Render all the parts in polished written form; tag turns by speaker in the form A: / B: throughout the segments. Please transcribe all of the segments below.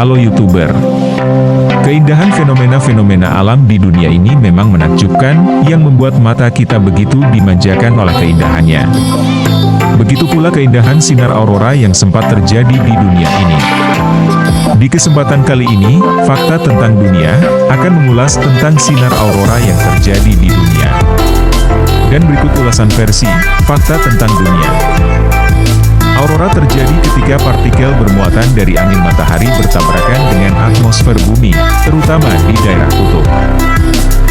A: Halo YouTuber. Keindahan fenomena-fenomena alam di dunia ini memang menakjubkan, yang membuat mata kita begitu dimanjakan oleh keindahannya. Begitu pula keindahan sinar aurora yang sempat terjadi di dunia ini. Di kesempatan kali ini, fakta tentang dunia akan mengulas tentang sinar aurora yang terjadi di dunia. Dan berikut ulasan versi fakta tentang dunia. Aurora terjadi ketika partikel bermuatan dari angin matahari bertabrakan dengan atmosfer bumi, terutama di daerah kutub.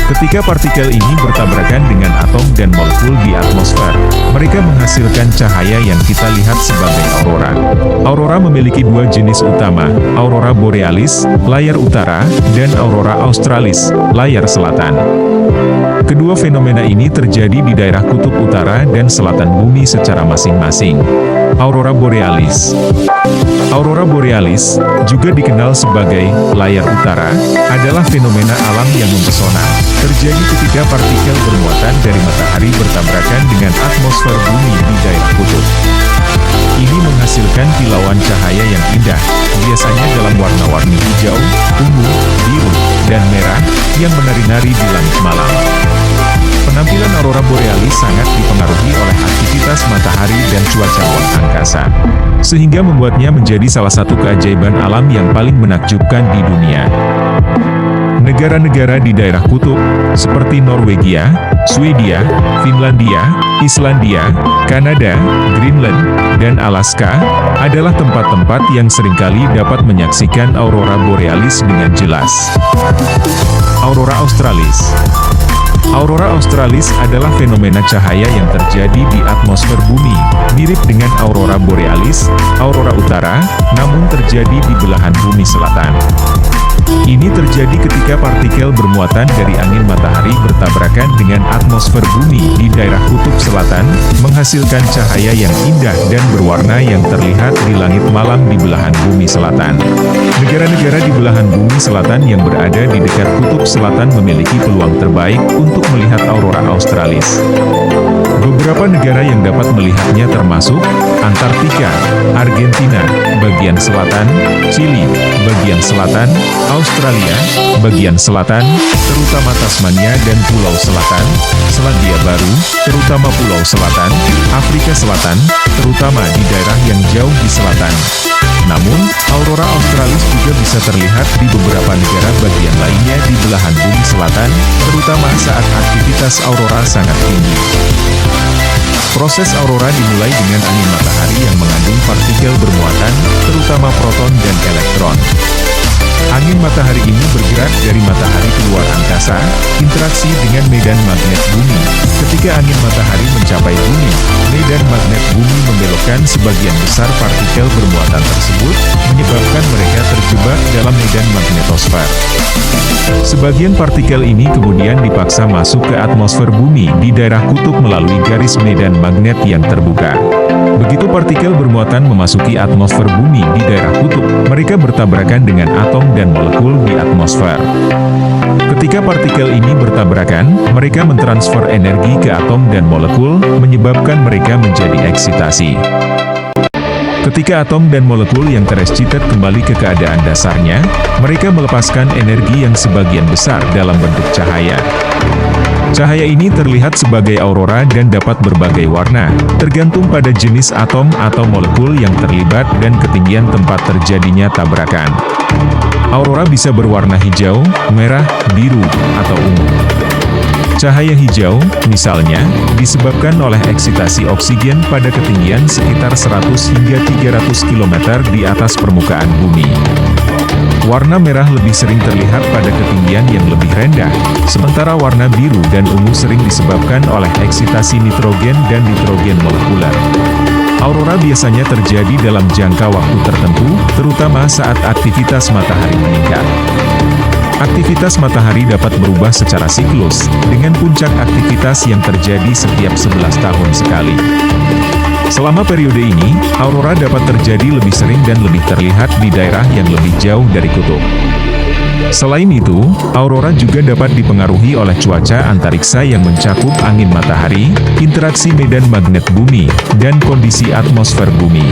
A: Ketika partikel ini bertabrakan dengan atom dan molekul di atmosfer, mereka menghasilkan cahaya yang kita lihat sebagai aurora. Aurora memiliki dua jenis utama, aurora borealis, layar utara, dan aurora australis, layar selatan. Kedua fenomena ini terjadi di daerah kutub utara dan selatan bumi secara masing-masing. Aurora borealis. Aurora borealis, juga dikenal sebagai layar utara, adalah fenomena alam yang mempesona. Terjadi ketika partikel bermuatan dari matahari bertabrakan dengan atmosfer bumi di daerah kutub. Ini menghasilkan kilauan cahaya yang indah, biasanya dalam warna-warni hijau, ungu, biru, dan merah, yang menari-nari di langit malam. Penampilan aurora borealis sangat dipengaruhi oleh aktivitas matahari dan cuaca luar angkasa, sehingga membuatnya menjadi salah satu keajaiban alam yang paling menakjubkan di dunia. Negara-negara di daerah kutub, seperti Norwegia, Swedia, Finlandia, Islandia, Kanada, Greenland, dan Alaska, adalah tempat-tempat yang seringkali dapat menyaksikan aurora borealis dengan jelas. Aurora australis. Aurora australis adalah fenomena cahaya yang terjadi di atmosfer bumi, mirip dengan aurora borealis, aurora utara, namun terjadi di belahan bumi selatan. Ini terjadi ketika partikel bermuatan dari angin matahari bertabrakan dengan atmosfer bumi di daerah kutub selatan, menghasilkan cahaya yang indah dan berwarna yang terlihat di langit malam di belahan bumi selatan. Negara-negara di belahan bumi selatan yang berada di dekat kutub selatan memiliki peluang terbaik untuk melihat aurora australis. Beberapa negara yang dapat melihatnya termasuk Antartika, Argentina, bagian selatan, Chili, bagian selatan, Australia, bagian selatan, terutama Tasmania dan Pulau Selatan, Selandia Baru, terutama Pulau Selatan, Afrika Selatan, terutama di daerah yang jauh di selatan. Namun, aurora australis juga bisa terlihat di beberapa negara bagian lainnya di belahan bumi selatan, terutama saat aktivitas aurora sangat tinggi. Proses aurora dimulai dengan angin matahari yang mengandung partikel bermuatan, terutama proton dan elektron. Angin matahari ini bergerak dari matahari keluar angkasa, interaksi dengan medan magnet bumi. Ketika angin matahari mencapai bumi, medan magnet bumi membelokkan sebagian besar partikel bermuatan tersebut, menyebabkan mereka terjebak dalam medan magnetosfer. Sebagian partikel ini kemudian dipaksa masuk ke atmosfer bumi di daerah kutub melalui garis medan magnet yang terbuka. Begitu partikel bermuatan memasuki atmosfer bumi di daerah kutub, mereka bertabrakan dengan atom dan molekul di atmosfer. Ketika partikel ini bertabrakan, mereka mentransfer energi ke atom dan molekul, menyebabkan mereka menjadi eksitasi. Ketika atom dan molekul yang terexcited kembali ke keadaan dasarnya, mereka melepaskan energi yang sebagian besar dalam bentuk cahaya. Cahaya ini terlihat sebagai aurora dan dapat berbagai warna, tergantung pada jenis atom atau molekul yang terlibat dan ketinggian tempat terjadinya tabrakan. Aurora bisa berwarna hijau, merah, biru, atau ungu. Cahaya hijau, misalnya, disebabkan oleh eksitasi oksigen pada ketinggian sekitar 100 hingga 300 km di atas permukaan bumi. Warna merah lebih sering terlihat pada ketinggian yang lebih rendah, sementara warna biru dan ungu sering disebabkan oleh eksitasi nitrogen dan nitrogen molekuler. Aurora biasanya terjadi dalam jangka waktu tertentu, terutama saat aktivitas matahari meningkat. Aktivitas matahari dapat berubah secara siklus, dengan puncak aktivitas yang terjadi setiap 11 tahun sekali. Selama periode ini, aurora dapat terjadi lebih sering dan lebih terlihat di daerah yang lebih jauh dari kutub. Selain itu, aurora juga dapat dipengaruhi oleh cuaca antariksa yang mencakup angin matahari, interaksi medan magnet bumi, dan kondisi atmosfer bumi.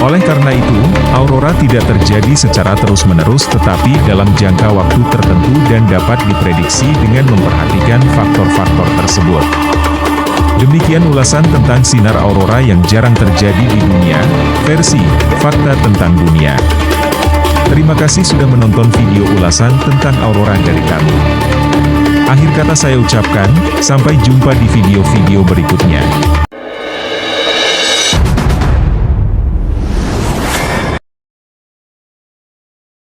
A: Oleh karena itu, aurora tidak terjadi secara terus-menerus tetapi dalam jangka waktu tertentu dan dapat diprediksi dengan memperhatikan faktor-faktor tersebut. Demikian ulasan tentang sinar aurora yang jarang terjadi di dunia, versi Fakta Tentang Dunia. Terima kasih sudah menonton video ulasan tentang aurora dari kami. Akhir kata saya ucapkan, sampai jumpa di video-video berikutnya.